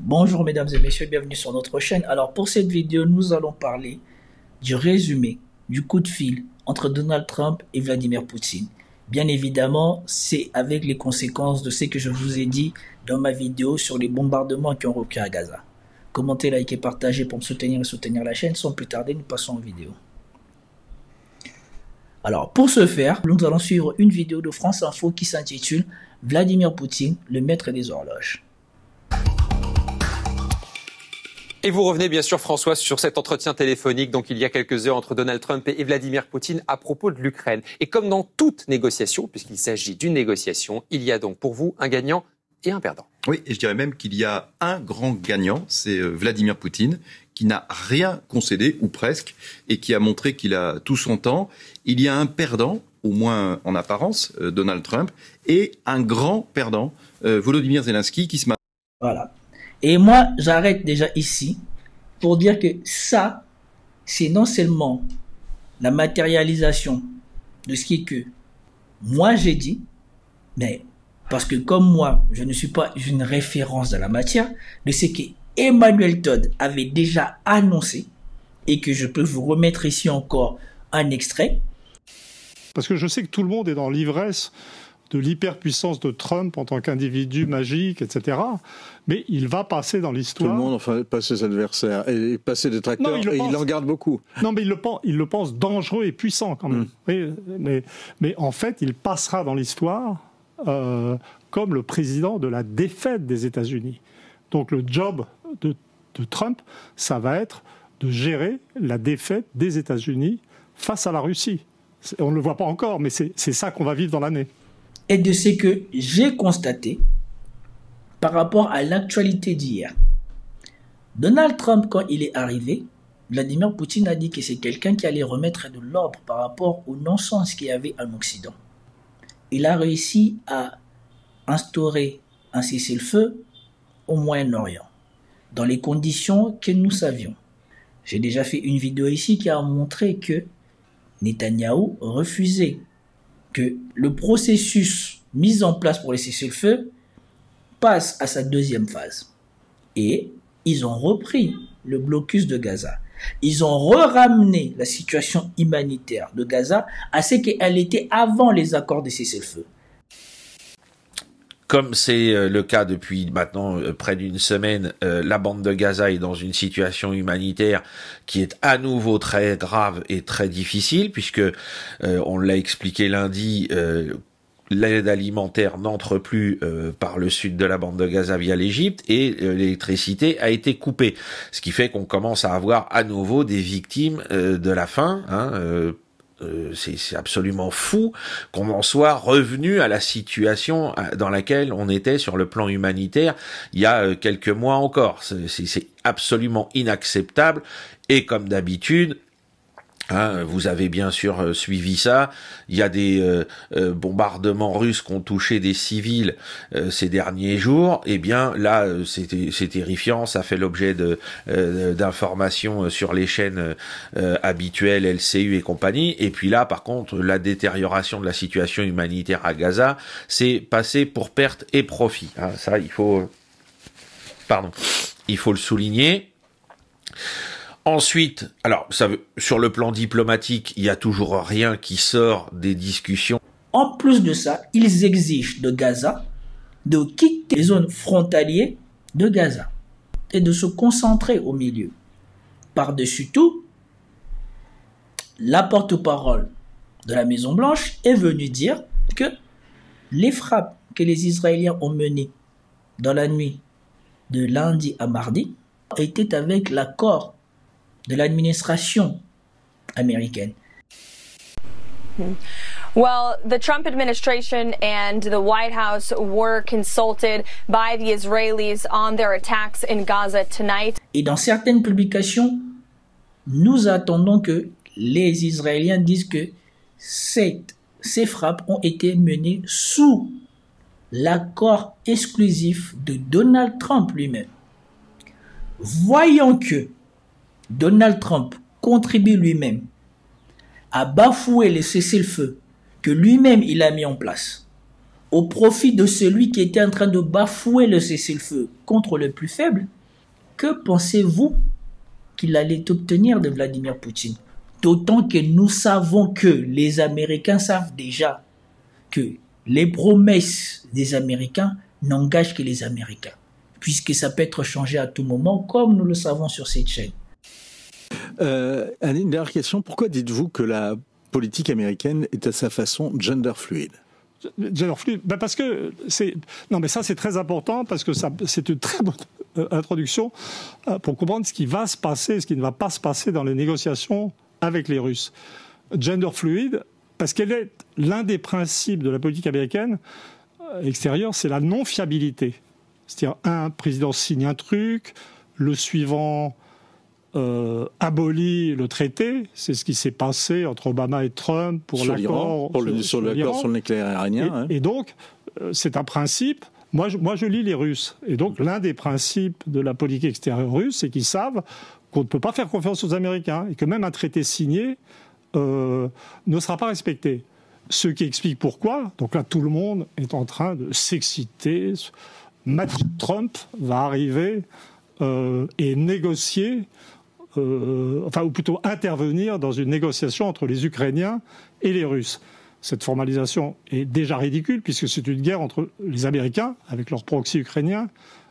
Bonjour mesdames et messieurs, bienvenue sur notre chaîne. Alors pour cette vidéo, nous allons parler du résumé du coup de fil entre Donald Trump et Vladimir Poutine. Bien évidemment, c'est avec les conséquences de ce que je vous ai dit dans ma vidéo sur les bombardements qui ont repris à Gaza. Commentez, likez, partagez pour me soutenir et soutenir la chaîne. Sans plus tarder, nous passons aux vidéos. Alors pour ce faire, nous allons suivre une vidéo de France Info qui s'intitule « Vladimir Poutine, le maître des horloges ». Et vous revenez bien sûr, François, sur cet entretien téléphonique donc il y a quelques heures entre Donald Trump et Vladimir Poutine à propos de l'Ukraine. Et comme dans toute négociation, puisqu'il s'agit d'une négociation, il y a donc pour vous un gagnant et un perdant. Oui, et je dirais même qu'il y a un grand gagnant, c'est Vladimir Poutine, qui n'a rien concédé, ou presque, et qui a montré qu'il a tout son temps. Il y a un perdant, au moins en apparence, Donald Trump, et un grand perdant, Volodymyr Zelensky, qui se marie. Voilà. Et moi, j'arrête déjà ici pour dire que ça, c'est non seulement la matérialisation de ce qui est que moi j'ai dit, mais parce que comme moi, je ne suis pas une référence dans la matière, de ce que Emmanuel Todd avait déjà annoncé et que je peux vous remettre ici encore un extrait. Parce que je sais que tout le monde est dans l'ivresse de l'hyperpuissance de Trump en tant qu'individu magique, etc. Mais il va passer dans l'histoire. Tout le monde, enfin, passer ses adversaires et passer des tracteurs, il en garde beaucoup. Non, mais il le pense dangereux et puissant quand même. Oui, mais en fait, il passera dans l'histoire comme le président de la défaite des États-Unis. Donc le job de Trump, ça va être de gérer la défaite des États-Unis face à la Russie. On ne le voit pas encore, mais c'est ça qu'on va vivre dans l'année. Et de ce que j'ai constaté par rapport à l'actualité d'hier. Donald Trump, quand il est arrivé, Vladimir Poutine a dit que c'est quelqu'un qui allait remettre de l'ordre par rapport au non-sens qu'il y avait en Occident. Il a réussi à instaurer un cessez-le-feu au Moyen-Orient, dans les conditions que nous savions. J'ai déjà fait une vidéo ici qui a montré que Netanyahou refusait que le processus mis en place pour le cessez-le-feu passe à sa deuxième phase. Et ils ont repris le blocus de Gaza. Ils ont ramené la situation humanitaire de Gaza à ce qu'elle était avant les accords de cessez-le-feu. Comme c'est le cas depuis maintenant près d'une semaine, la bande de Gaza est dans une situation humanitaire qui est à nouveau très grave et très difficile, puisque on l'a expliqué lundi, l'aide alimentaire n'entre plus par le sud de la bande de Gaza via l'Égypte et l'électricité a été coupée, ce qui fait qu'on commence à avoir à nouveau des victimes de la faim. C'est absolument fou qu'on en soit revenu à la situation dans laquelle on était sur le plan humanitaire il y a quelques mois encore. C'est absolument inacceptable et comme d'habitude, vous avez bien sûr suivi ça. Il y a des bombardements russes qui ont touché des civils ces derniers jours. Eh bien là, c'est terrifiant. Ça fait l'objet d'informations sur les chaînes habituelles, LCU et compagnie. Et puis là, par contre, la détérioration de la situation humanitaire à Gaza, c'est passé pour perte et profit. Ça, il faut le souligner. Ensuite, alors sur le plan diplomatique, il y a toujours rien qui sort des discussions. En plus de ça, ils exigent de Gaza de quitter les zones frontalières de Gaza et de se concentrer au milieu. Par-dessus tout, la porte-parole de la Maison-Blanche est venue dire que les frappes que les Israéliens ont menées dans la nuit de lundi à mardi étaient avec l'accord de l'administration américaine. Well, the Trump administration and the White House were consulted by the Israelis on their attacks in Gaza tonight. Et dans certaines publications, nous attendons que les Israéliens disent que ces frappes ont été menées sous l'accord exclusif de Donald Trump lui-même. Voyant que Donald Trump contribue lui-même à bafouer le cessez-le-feu que lui-même il a mis en place, au profit de celui qui était en train de bafouer le cessez-le-feu contre le plus faible, que pensez-vous qu'il allait obtenir de Vladimir Poutine? D'autant que nous savons que les Américains savent déjà que les promesses des Américains n'engagent que les Américains, puisque ça peut être changé à tout moment, comme nous le savons sur cette chaîne. Une dernière question. Pourquoi dites-vous que la politique américaine est à sa façon gender fluide? Gender fluide, parce que c'est... Non, mais ça, c'est très important, parce que c'est une très bonne introduction pour comprendre ce qui va se passer, ce qui ne va pas se passer dans les négociations avec les Russes. Gender fluide, parce qu'elle est l'un des principes de la politique américaine extérieure, c'est la non-fiabilité. C'est-à-dire, un président signe un truc, le suivant abolit le traité. C'est ce qui s'est passé entre Obama et Trump pour l'accord sur l'accord sur le nucléaire iranien. Et donc, c'est un principe. Moi, je lis les Russes. Et donc, l'un des principes de la politique extérieure russe, c'est qu'ils savent qu'on ne peut pas faire confiance aux Américains et que même un traité signé ne sera pas respecté. Ce qui explique pourquoi, donc là tout le monde est en train de s'exciter, Trump va arriver et négocier, ou plutôt intervenir dans une négociation entre les Ukrainiens et les Russes. Cette formalisation est déjà ridicule puisque c'est une guerre entre les Américains, avec leur proxy ukrainien,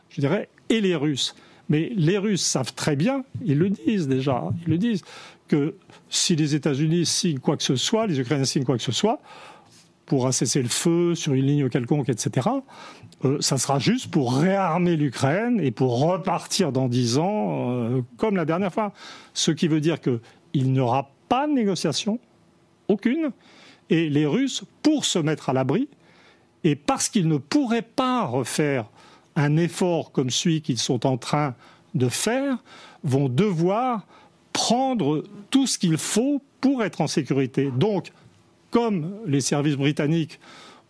je dirais, et les Russes. Mais les Russes savent très bien, ils le disent déjà, que si les États-Unis signent quoi que ce soit, les Ukrainiens signent quoi que ce soit, pour un cessez-le-feu sur une ligne quelconque, etc., ça sera juste pour réarmer l'Ukraine et pour repartir dans 10 ans, comme la dernière fois. Ce qui veut dire qu'il n'y aura pas de négociation, aucune, et les Russes, pour se mettre à l'abri, et parce qu'ils ne pourraient pas refaire un effort comme celui qu'ils sont en train de faire, vont devoir prendre tout ce qu'il faut pour être en sécurité. Donc, comme les services britanniques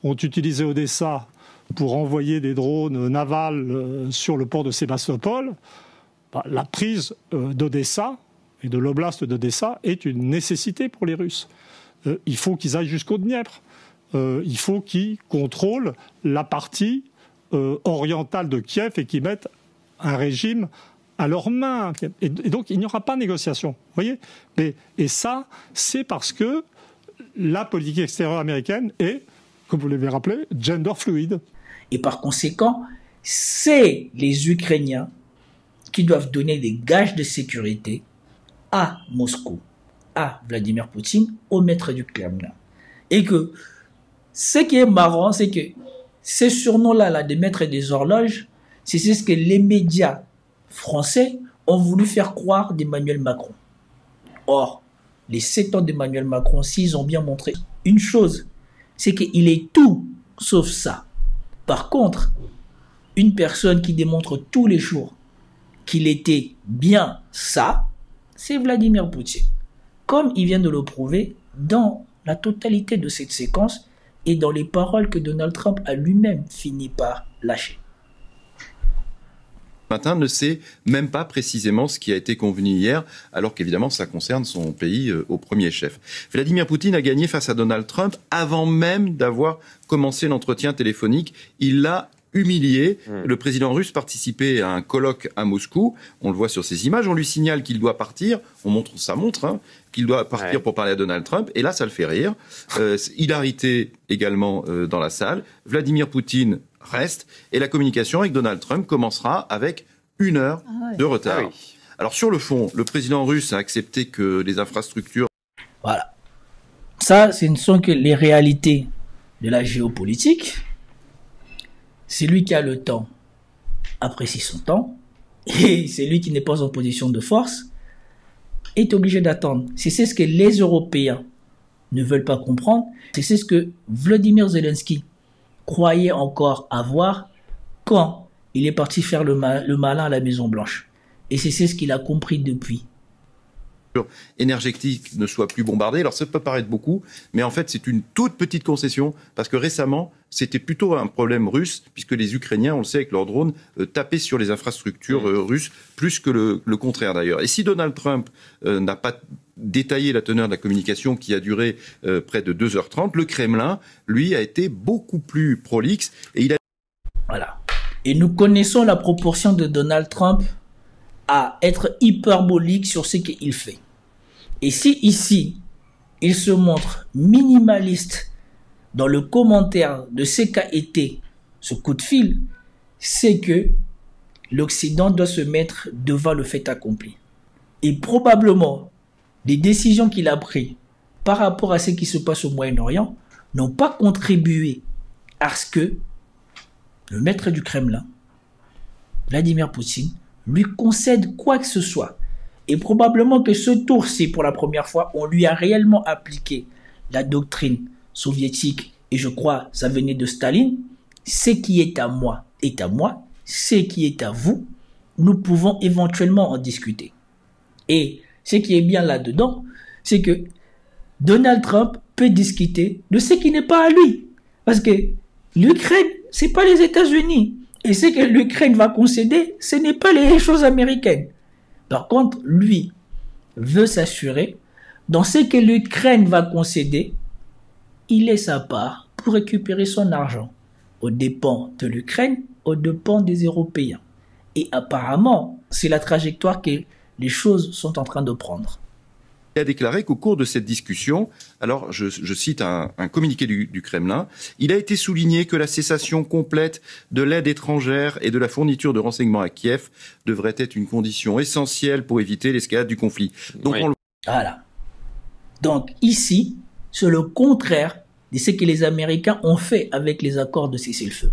ont utilisé Odessa pour envoyer des drones navals sur le port de Sébastopol, la prise d'Odessa et de l'oblast d'Odessa est une nécessité pour les Russes. Il faut qu'ils aillent jusqu'au Dniepr. Il faut qu'ils contrôlent la partie orientale de Kiev et qu'ils mettent un régime à leurs mains. Et donc, il n'y aura pas de négociation. Vous voyez ? Et ça, c'est parce que la politique extérieure américaine est, comme vous l'avez rappelé, gender fluide. Et par conséquent, c'est les Ukrainiens qui doivent donner des gages de sécurité à Moscou, à Vladimir Poutine, au maître du Kremlin. Et que ce qui est marrant, c'est que ces surnoms-là, des maîtres des horloges, c'est ce que les médias français ont voulu faire croire d'Emmanuel Macron. Or, les 7 ans d'Emmanuel Macron, s'ils ont bien montré une chose, c'est qu'il est tout sauf ça. Par contre, une personne qui démontre tous les jours qu'il était bien ça, c'est Vladimir Poutine. Comme il vient de le prouver dans la totalité de cette séquence et dans les paroles que Donald Trump a lui-même fini par lâcher. Matin ne sait même pas précisément ce qui a été convenu hier, alors qu'évidemment ça concerne son pays au premier chef. Vladimir Poutine a gagné face à Donald Trump avant même d'avoir commencé l'entretien téléphonique. Il l'a humilié. Le président russe participait à un colloque à Moscou. On le voit sur ces images. On lui signale qu'il doit partir. On montre sa montre, qu'il doit partir pour parler à Donald Trump. Et là, ça le fait rire. Hilarité également dans la salle. Vladimir Poutine reste et la communication avec Donald Trump commencera avec 1 heure de retard. Alors sur le fond, le président russe a accepté que les infrastructures... Voilà. Ça, ce ne sont que les réalités de la géopolitique. Celui qui a le temps apprécie son temps et celui qui n'est pas en position de force est obligé d'attendre. C'est ce que les Européens ne veulent pas comprendre. C'est ce que Volodymyr Zelensky croyait encore avoir quand il est parti faire le malin à la Maison Blanche. Et c'est ce qu'il a compris depuis. énergétique ne soit plus bombardée. Alors ça peut paraître beaucoup, mais en fait c'est une toute petite concession, parce que récemment c'était plutôt un problème russe, puisque les Ukrainiens, on le sait, avec leurs drones, tapaient sur les infrastructures russes, plus que le contraire d'ailleurs. Et si Donald Trump n'a pas détaillé la teneur de la communication qui a duré près de 2h30, le Kremlin, lui, a été beaucoup plus prolixe, et il a... Voilà. Et nous connaissons la proportion de Donald Trump à être hyperbolique sur ce qu'il fait. Et si ici, il se montre minimaliste dans le commentaire de ce qu'a été ce coup de fil, c'est que l'Occident doit se mettre devant le fait accompli. Et probablement, les décisions qu'il a prises par rapport à ce qui se passe au Moyen-Orient n'ont pas contribué à ce que le maître du Kremlin, Vladimir Poutine, lui concède quoi que ce soit. Et probablement que ce tour-ci, pour la première fois, on lui a réellement appliqué la doctrine soviétique, et je crois ça venait de Staline. Ce qui est à moi est à moi, ce qui est à vous, nous pouvons éventuellement en discuter. Et ce qui est bien là-dedans, c'est que Donald Trump peut discuter de ce qui n'est pas à lui. Parce que l'Ukraine, c'est pas les États-Unis. Et ce que l'Ukraine va concéder, ce n'est pas les choses américaines. Par contre, lui veut s'assurer, dans ce que l'Ukraine va concéder, il est sa part pour récupérer son argent, aux dépens de l'Ukraine, aux dépens des Européens. Et apparemment, c'est la trajectoire que les choses sont en train de prendre. Il a déclaré qu'au cours de cette discussion, alors je cite un communiqué du Kremlin, il a été souligné que la cessation complète de l'aide étrangère et de la fourniture de renseignements à Kiev devrait être une condition essentielle pour éviter l'escalade du conflit. Donc oui. Voilà. Donc ici, c'est le contraire de ce que les Américains ont fait avec les accords de cessez-le-feu.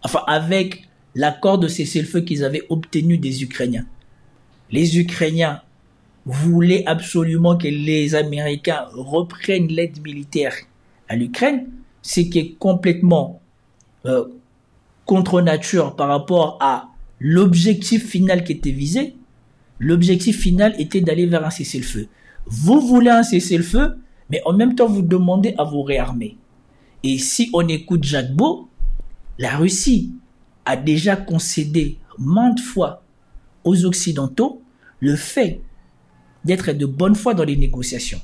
Enfin, avec l'accord de cessez-le-feu qu'ils avaient obtenu des Ukrainiens. Les Ukrainiens voulaient absolument que les Américains reprennent l'aide militaire à l'Ukraine, ce qui est complètement contre nature par rapport à l'objectif final qui était visé. L'objectif final était d'aller vers un cessez-le-feu. Vous voulez un cessez-le-feu, mais en même temps vous demandez à vous réarmer. Et si on écoute Jacques Beau, la Russie a déjà concédé maintes fois aux Occidentaux le fait d'être de bonne foi dans les négociations.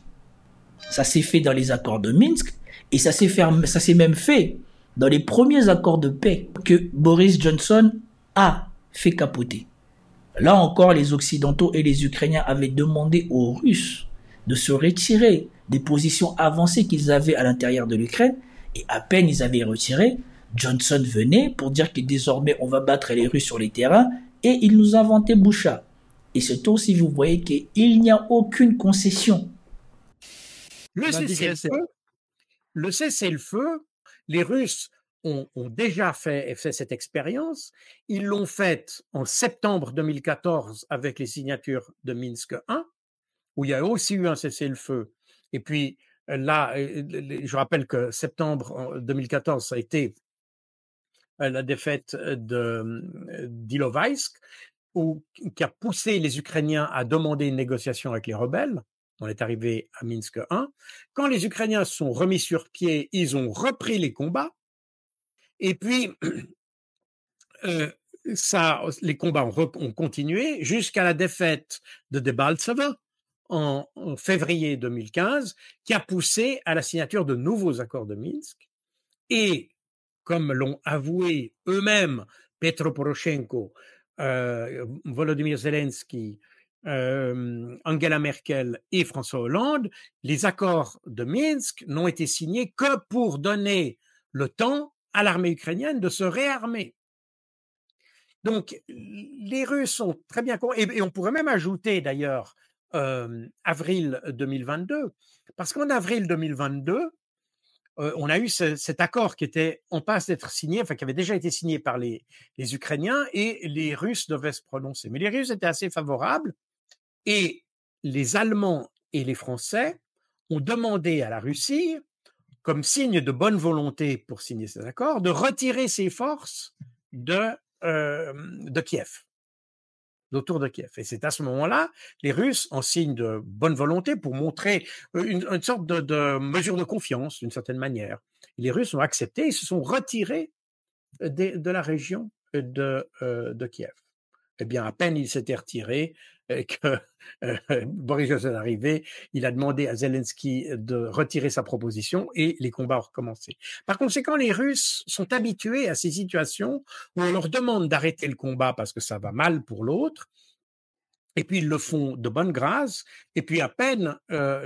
Ça s'est fait dans les accords de Minsk et ça s'est même fait dans les premiers accords de paix que Boris Johnson a fait capoter. Là encore, les Occidentaux et les Ukrainiens avaient demandé aux Russes de se retirer des positions avancées qu'ils avaient à l'intérieur de l'Ukraine, et à peine ils avaient retiré, Johnson venait pour dire que désormais on va battre les Russes sur les terrains, et il nous inventait Boucha. Et ce tour-ci, vous voyez qu'il n'y a aucune concession. Le cessez-le-feu, les Russes ont déjà fait cette expérience. Ils l'ont faite en septembre 2014 avec les signatures de Minsk 1, où il y a aussi eu un cessez-le-feu. Et puis là, je rappelle que septembre 2014, ça a été la défaite d'Ilovaisk, qui a poussé les Ukrainiens à demander une négociation avec les rebelles. On est arrivé à Minsk 1. Quand les Ukrainiens se sont remis sur pied, ils ont repris les combats. Et puis, les combats ont continué jusqu'à la défaite de Debaltseve en février 2015, qui a poussé à la signature de nouveaux accords de Minsk. Et, comme l'ont avoué eux-mêmes Petro Poroshenko, Volodymyr Zelensky, Angela Merkel et François Hollande, les accords de Minsk n'ont été signés que pour donner le temps à l'armée ukrainienne de se réarmer. Donc, les Russes sont très bien compris, et on pourrait même ajouter d'ailleurs avril 2022, parce qu'en avril 2022, on a eu cet accord qui était en passe d'être signé, enfin qui avait déjà été signé par les Ukrainiens, et les Russes devaient se prononcer. Mais les Russes étaient assez favorables, et les Allemands et les Français ont demandé à la Russie, comme signe de bonne volonté pour signer ces accords, de retirer ses forces de Kiev. autour de Kiev. Et c'est à ce moment-là, les Russes, en signe de bonne volonté, pour montrer une sorte de mesure de confiance, d'une certaine manière, les Russes ont accepté et se sont retirés de la région de Kiev. Eh bien, à peine il s'était retiré que Boris Johnson est arrivé, il a demandé à Zelensky de retirer sa proposition et les combats ont recommencé. Par conséquent, les Russes sont habitués à ces situations où on leur demande d'arrêter le combat parce que ça va mal pour l'autre, et puis ils le font de bonne grâce, et puis à peine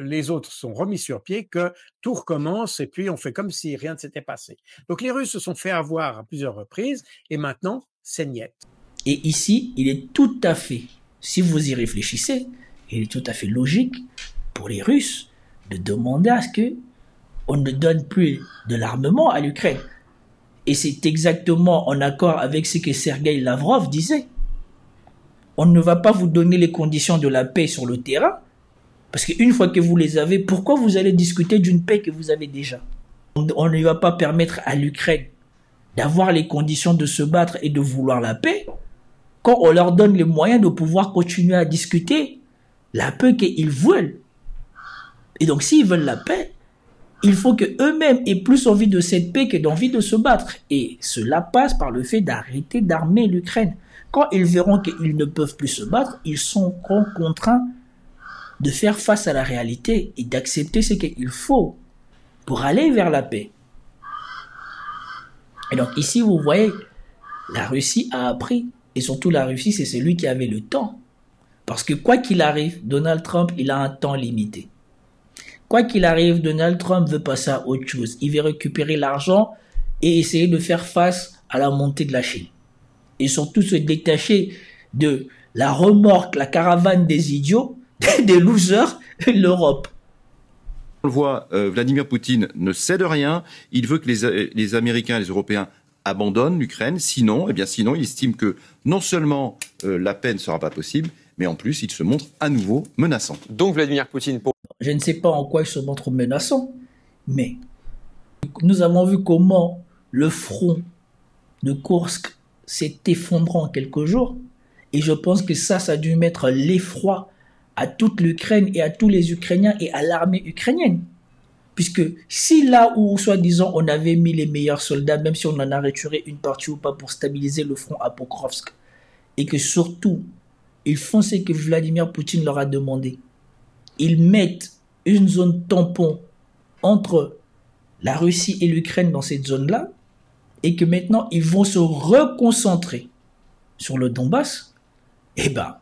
les autres sont remis sur pied que tout recommence, et puis on fait comme si rien ne s'était passé. Donc les Russes se sont fait avoir à plusieurs reprises, et maintenant, c'est niet. Et ici, il est tout à fait, si vous y réfléchissez, il est tout à fait logique pour les Russes de demander à ce qu'on ne donne plus de l'armement à l'Ukraine. Et c'est exactement en accord avec ce que Sergueï Lavrov disait. On ne va pas vous donner les conditions de la paix sur le terrain, parce qu'une fois que vous les avez, pourquoi vous allez discuter d'une paix que vous avez déjà? On ne va pas permettre à l'Ukraine d'avoir les conditions de se battre et de vouloir la paix, quand on leur donne les moyens de pouvoir continuer à discuter la paix qu'ils veulent. Et donc, s'ils veulent la paix, il faut qu'eux-mêmes aient plus envie de cette paix que d'envie de se battre. Et cela passe par le fait d'arrêter d'armer l'Ukraine. Quand ils verront qu'ils ne peuvent plus se battre, ils sont contraints de faire face à la réalité et d'accepter ce qu'il faut pour aller vers la paix. Et donc ici, vous voyez, la Russie a appris. Et surtout, la Russie, c'est celui qui avait le temps. Parce que quoi qu'il arrive, Donald Trump, il a un temps limité. Quoi qu'il arrive, Donald Trump veut passer à autre chose. Il veut récupérer l'argent et essayer de faire face à la montée de la Chine. Et surtout se détacher de la remorque, la caravane des idiots, des losers, l'Europe. On le voit, Vladimir Poutine ne cède rien. Il veut que les Américains et les Européens abandonnent l'Ukraine. Sinon, il estime que non seulement la paix ne sera pas possible, mais en plus, il se montre à nouveau menaçant. Donc Vladimir Poutine... Je ne sais pas en quoi il se montre menaçant, mais nous avons vu comment le front de Kursk s'est effondré en quelques jours. Et je pense que ça a dû mettre l'effroi à toute l'Ukraine et à tous les Ukrainiens et à l'armée ukrainienne. Puisque si là où, soi-disant, on avait mis les meilleurs soldats, même si on en a retiré une partie ou pas pour stabiliser le front à Pokrovsk, et que surtout, ils font ce que Vladimir Poutine leur a demandé. Ils mettent une zone tampon entre la Russie et l'Ukraine dans cette zone-là, et que maintenant, ils vont se reconcentrer sur le Donbass. Eh ben,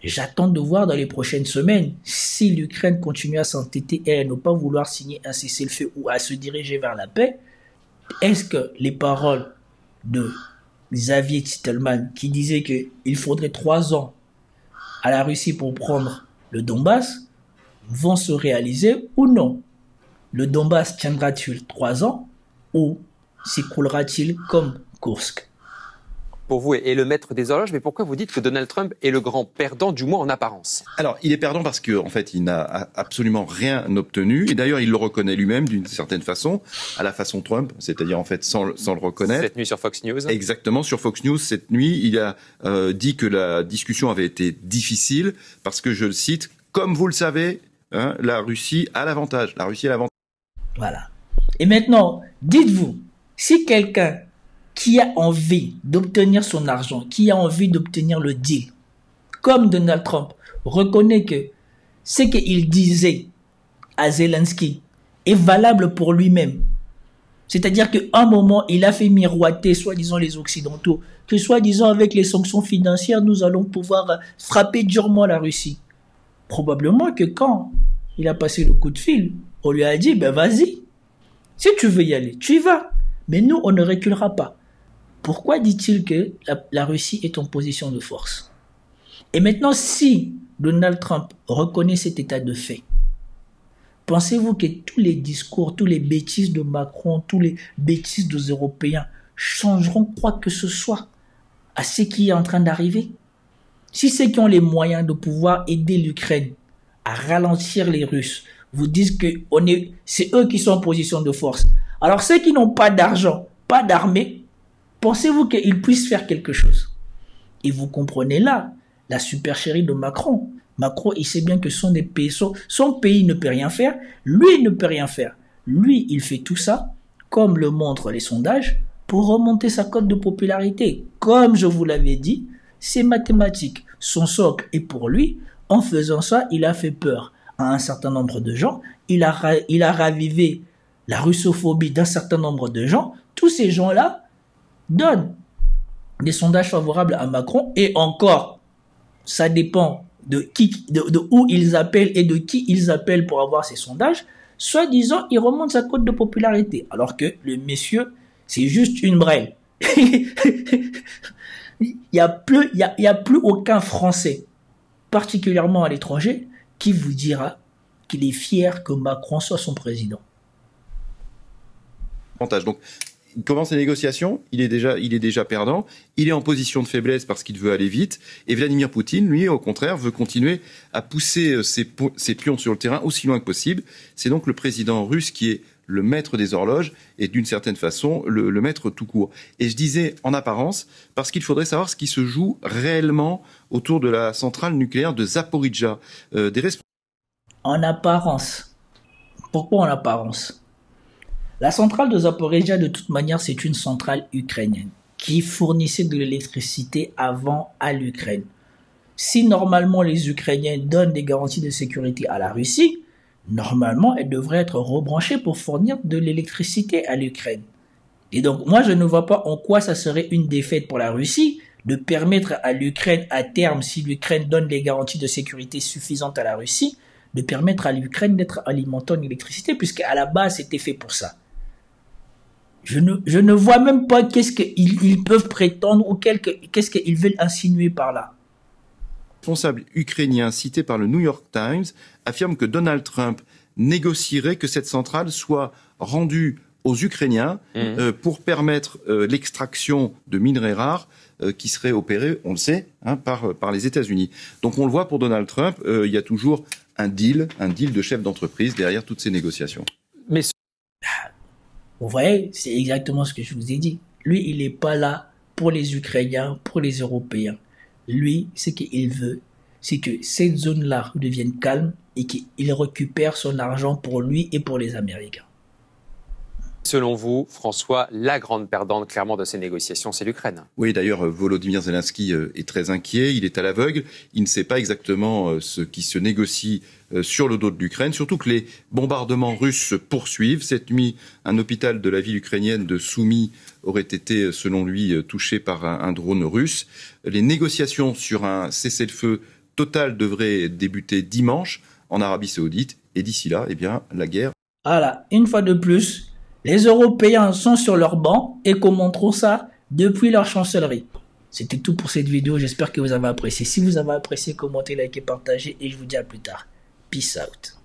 j'attends de voir dans les prochaines semaines si l'Ukraine continue à s'entêter et à ne pas vouloir signer un cessez-le-feu ou à se diriger vers la paix. Est-ce que les paroles de Xavier Titelman qui disait qu'il faudrait 3 ans à la Russie pour prendre le Donbass vont se réaliser ou non? Le Donbass tiendra-t-il 3 ans ou s'écroulera-t-il comme Kursk? Pour vous, est le maître des horloges, mais pourquoi vous dites que Donald Trump est le grand perdant, du moins en apparence? Alors, il est perdant parce que, en fait, il n'a absolument rien obtenu. Et d'ailleurs, il le reconnaît lui-même d'une certaine façon, à la façon Trump, c'est-à-dire, en fait, sans le reconnaître. Cette nuit sur Fox News. Exactement, sur Fox News, cette nuit, il a dit que la discussion avait été difficile parce que, je le cite, comme vous le savez, la Russie a l'avantage. La Russie a l'avantage. Voilà. Et maintenant, dites-vous, si quelqu'un qui a envie d'obtenir son argent, qui a envie d'obtenir le deal, comme Donald Trump, reconnaît que ce qu'il disait à Zelensky est valable pour lui-même. C'est-à-dire qu'à un moment, il a fait miroiter, soi-disant les Occidentaux, que soi-disant avec les sanctions financières, nous allons pouvoir frapper durement la Russie. Probablement que quand il a passé le coup de fil, on lui a dit, ben vas-y, si tu veux y aller, tu y vas. Mais nous, on ne reculera pas. Pourquoi dit-il que la Russie est en position de force? Et maintenant, si Donald Trump reconnaît cet état de fait, pensez-vous que tous les discours, tous les bêtises de Macron, tous les bêtises des Européens changeront quoi que ce soit à ce qui est en train d'arriver? Si ceux qui ont les moyens de pouvoir aider l'Ukraine à ralentir les Russes vous disent que c'est eux qui sont en position de force, alors ceux qui n'ont pas d'argent, pas d'armée, pensez-vous qu'ils puissent faire quelque chose? Et vous comprenez là la supercherie de Macron. Macron, il sait bien que son pays ne peut rien faire. Lui ne peut rien faire. Lui, il fait tout ça, comme le montrent les sondages, pour remonter sa cote de popularité. Comme je vous l'avais dit, c'est mathématique. Son socle est pour lui. En faisant ça, il a fait peur à un certain nombre de gens. Il a ravivé la russophobie d'un certain nombre de gens. Tous ces gens-là donnent des sondages favorables à Macron. Et encore, ça dépend de où ils appellent et de qui ils appellent pour avoir ces sondages. Soi-disant, il remonte sa cote de popularité. Alors que le monsieur, c'est juste une brêle. Il y a plus aucun Français, particulièrement à l'étranger, qui vous dira qu'il est fier que Macron soit son président. Donc, il commence les négociations, il est déjà perdant, il est en position de faiblesse parce qu'il veut aller vite, et Vladimir Poutine, lui, au contraire, veut continuer à pousser ses pions sur le terrain aussi loin que possible. C'est donc le président russe qui est le maître des horloges et d'une certaine façon le maître tout court. Et je disais en apparence parce qu'il faudrait savoir ce qui se joue réellement autour de la centrale nucléaire de Zaporijjia. En apparence. Pourquoi en apparence ? La centrale de Zaporijjia, de toute manière, c'est une centrale ukrainienne qui fournissait de l'électricité avant à l'Ukraine. Si normalement les Ukrainiens donnent des garanties de sécurité à la Russie, normalement elle devrait être rebranchée pour fournir de l'électricité à l'Ukraine. Et donc moi je ne vois pas en quoi ça serait une défaite pour la Russie de permettre à l'Ukraine à terme, si l'Ukraine donne des garanties de sécurité suffisantes à la Russie, de permettre à l'Ukraine d'être alimentée en électricité, puisqu'à la base c'était fait pour ça. Je ne vois même pas qu'est-ce qu'ils peuvent prétendre ou qu'est-ce qu'ils veulent insinuer par là. Le responsable ukrainien cité par le New York Times affirme que Donald Trump négocierait que cette centrale soit rendue aux Ukrainiens pour permettre l'extraction de minerais rares qui seraient opérés, on le sait, par les États-Unis. Donc on le voit pour Donald Trump, il y a toujours un deal de chef d'entreprise derrière toutes ces négociations. Mais vous voyez, c'est exactement ce que je vous ai dit. Lui, il n'est pas là pour les Ukrainiens, pour les Européens. Lui, ce qu'il veut, c'est que cette zone-là devienne calme et qu'il récupère son argent pour lui et pour les Américains. Selon vous, François, la grande perdante clairement de ces négociations, c'est l'Ukraine. Oui, d'ailleurs, Volodymyr Zelensky est très inquiet, il est à l'aveugle, il ne sait pas exactement ce qui se négocie sur le dos de l'Ukraine, surtout que les bombardements russes se poursuivent. Cette nuit, un hôpital de la ville ukrainienne de Soumy aurait été, selon lui, touché par un drone russe. Les négociations sur un cessez-le-feu total devraient débuter dimanche en Arabie Saoudite, et d'ici là, eh bien, la guerre. Voilà, une fois de plus, les Européens sont sur leur banc et commenteront ça depuis leur chancellerie. C'était tout pour cette vidéo, j'espère que vous avez apprécié. Si vous avez apprécié, commentez, likez, partagez et je vous dis à plus tard. Peace out.